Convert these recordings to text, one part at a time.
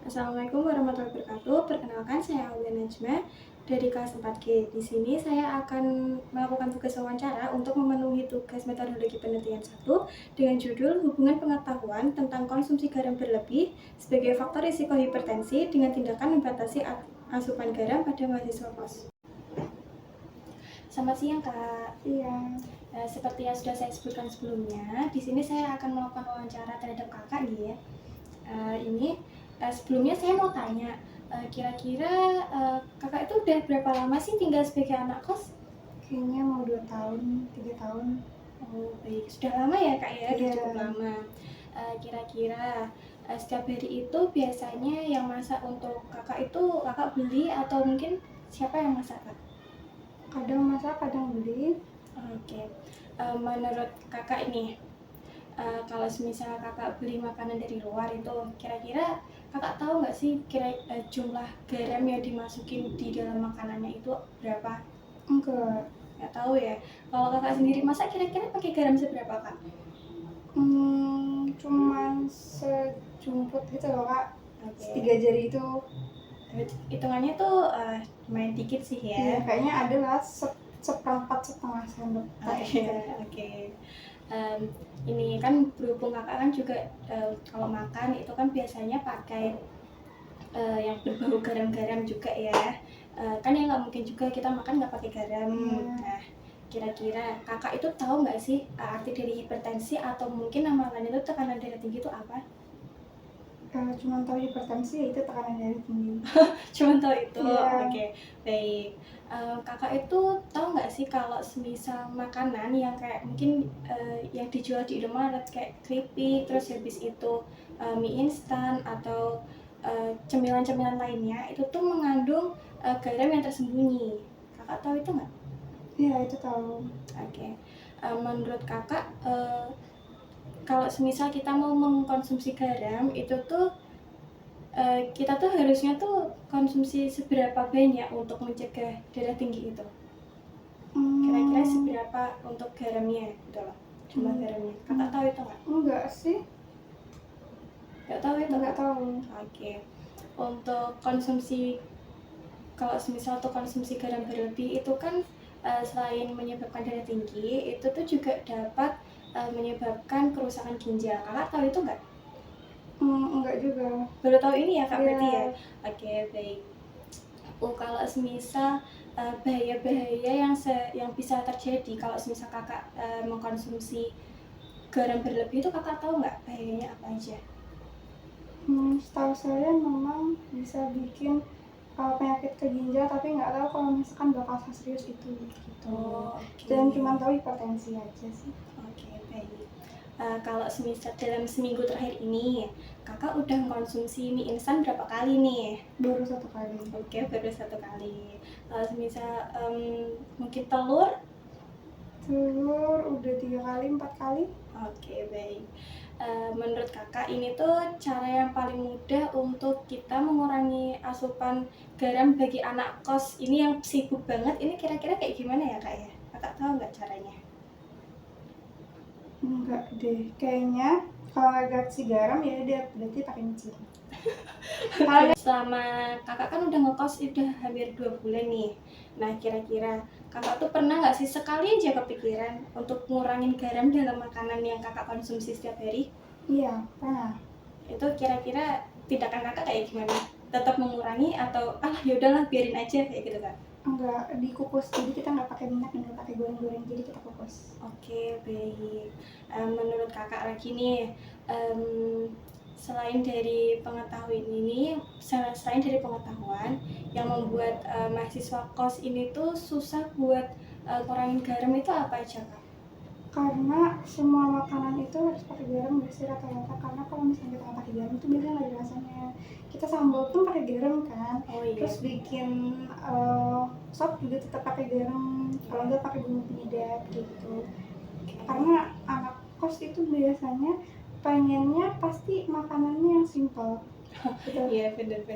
Assalamualaikum warahmatullahi wabarakatuh. Perkenalkan, saya Aulia Najma dari kelas 4G. Di sini saya akan melakukan tugas wawancara untuk memenuhi tugas metodologi penelitian 1 dengan judul Hubungan Pengetahuan tentang Konsumsi Garam Berlebih sebagai Faktor Risiko Hipertensi dengan Tindakan Membatasi Asupan Garam pada Mahasiswa KOS. Selamat siang, Kak. Iya. Seperti yang sudah saya sebutkan sebelumnya, di sini saya akan melakukan wawancara terhadap Kakak nih ya. Sebelumnya saya mau tanya, kira-kira Kakak itu udah berapa lama sih tinggal sebagai anak kos? Kayaknya mau 2 tahun, 3 tahun. Oh, baik. Sudah lama ya, Kak ya? Udah Iya. cukup lama. Kira-kira setiap hari itu biasanya yang masak untuk Kakak itu Kakak beli atau mungkin siapa yang masak, Kak? Kadang masak, kadang beli. Oke. Menurut Kakak ini, kalau semisal Kakak beli makanan dari luar itu, kira-kira Kakak tahu nggak sih jumlah garam yang dimasukin di dalam makanannya itu berapa? Enggak. Nggak tahu ya. Kalau Kakak sendiri masak kira-kira pakai garam seberapa, Kak? Cuman sejumput gitu loh, Kak. Oke. 3 jari itu. Hitungannya tuh lumayan dikit sih ya. Iya, kayaknya ada lah seperempat setengah sendok. Oke. Ini kan berhubung Kakak kan juga kalau makan itu kan biasanya pakai yang berbau garam-garam juga ya. Kan ya nggak mungkin juga kita makan nggak pakai garam. Nah, kira-kira Kakak itu tahu nggak sih arti dari hipertensi atau mungkin nama lain itu tekanan darah tinggi itu apa? Cuma tahu hipertensi ya itu tekanan darah tinggi. Cuma tahu itu. Iya. Oke, baik. Kakak itu tahu nggak sih kalau semisal makanan yang kayak mungkin yang dijual di Indomaret kayak keripik, terus habis itu mie instan atau cemilan-cemilan lainnya itu tuh mengandung garam yang tersembunyi. Kakak tahu itu nggak? Iya, itu tahu. Oke. Menurut Kakak, kalau semisal kita mau mengkonsumsi garam itu tuh kita tuh harusnya tuh konsumsi seberapa banyak untuk mencegah darah tinggi itu? Kira-kira seberapa untuk garamnya gitu loh, jumlah garamnya. Kakak tahu itu nggak? Enggak sih. Nggak tahu itu? Enggak tahu. Oke. Untuk konsumsi, kalau semisal tuh konsumsi garam berlebih itu kan selain menyebabkan darah tinggi, itu tuh juga dapat menyebabkan kerusakan ginjal. Kakak tahu itu nggak? Enggak juga. Baru tahu ini ya, Kak, berarti ya? Iya. Oke, baik. Kalau semisal bahaya-bahaya yang bisa terjadi kalau semisal Kakak mengkonsumsi garam berlebih itu Kakak tahu nggak bahayanya apa aja? Setahu saya memang bisa bikin penyakit ke ginjal, tapi nggak tahu kalau misalkan bakal serius itu gitu. Oke. Dan cuma tahu hipertensi aja sih. Oke, baik. Kalau semisal dalam seminggu terakhir ini Kakak udah mengkonsumsi mie instan berapa kali nih? Baru 1 kali. Oke, baru 1 kali. Kalau semisal mungkin telur? Telur udah 3 kali, 4 kali. Oke, baik. Menurut Kakak ini tuh cara yang paling mudah untuk kita mengurangi asupan garam bagi anak kos ini yang sibuk banget, ini kira-kira kayak gimana ya, Kak, ya? Kakak tahu nggak caranya? Enggak deh, kayaknya kalau agak si garam ya udah berarti pakai micin. Selama Kakak kan udah ngekos udah hampir 2 bulan nih. Nah, kira-kira Kakak tuh pernah nggak sih sekali aja kepikiran untuk ngurangin garam dalam makanan yang Kakak konsumsi setiap hari? Iya, pernah. Itu kira-kira tindakan Kakak kayak gimana? Tetap mengurangi atau ya udahlah biarin aja kayak gitu, Kak? Enggak dikukus, jadi kita nggak pakai minyak, nggak pakai goreng-goreng, jadi kita kukus. Oke, baik. Menurut Kakak lagi nih, selain dari pengetahuan yang membuat mahasiswa kos ini tuh susah buat ngurangin garam itu apa aja, Kak? Karena semua makanan itu harus pakai garam nggak sih rata-rata, karena kalau misalnya kita nggak pakai garam itu biasanya nggak ada rasanya. Kita sambal pun pakai garam kan. Oh iya. Terus bikin sop juga tetap pakai garam, kalau nggak pakai bumbu penyedap gitu. Karena anak kos itu biasanya pengennya pasti makanannya yang simple. Betul. Iya, bener.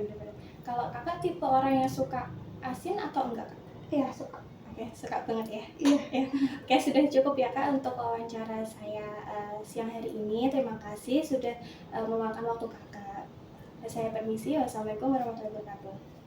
Kalau Kakak tipe orang yang suka asin atau enggak, Kak? Iya, suka. Oke, suka banget ya? Iya. Ya. Oke, sudah cukup ya, Kak, untuk wawancara saya siang hari ini. Terima kasih sudah meluangkan waktu Kakak. Saya permisi. Wassalamualaikum warahmatullahi wabarakatuh.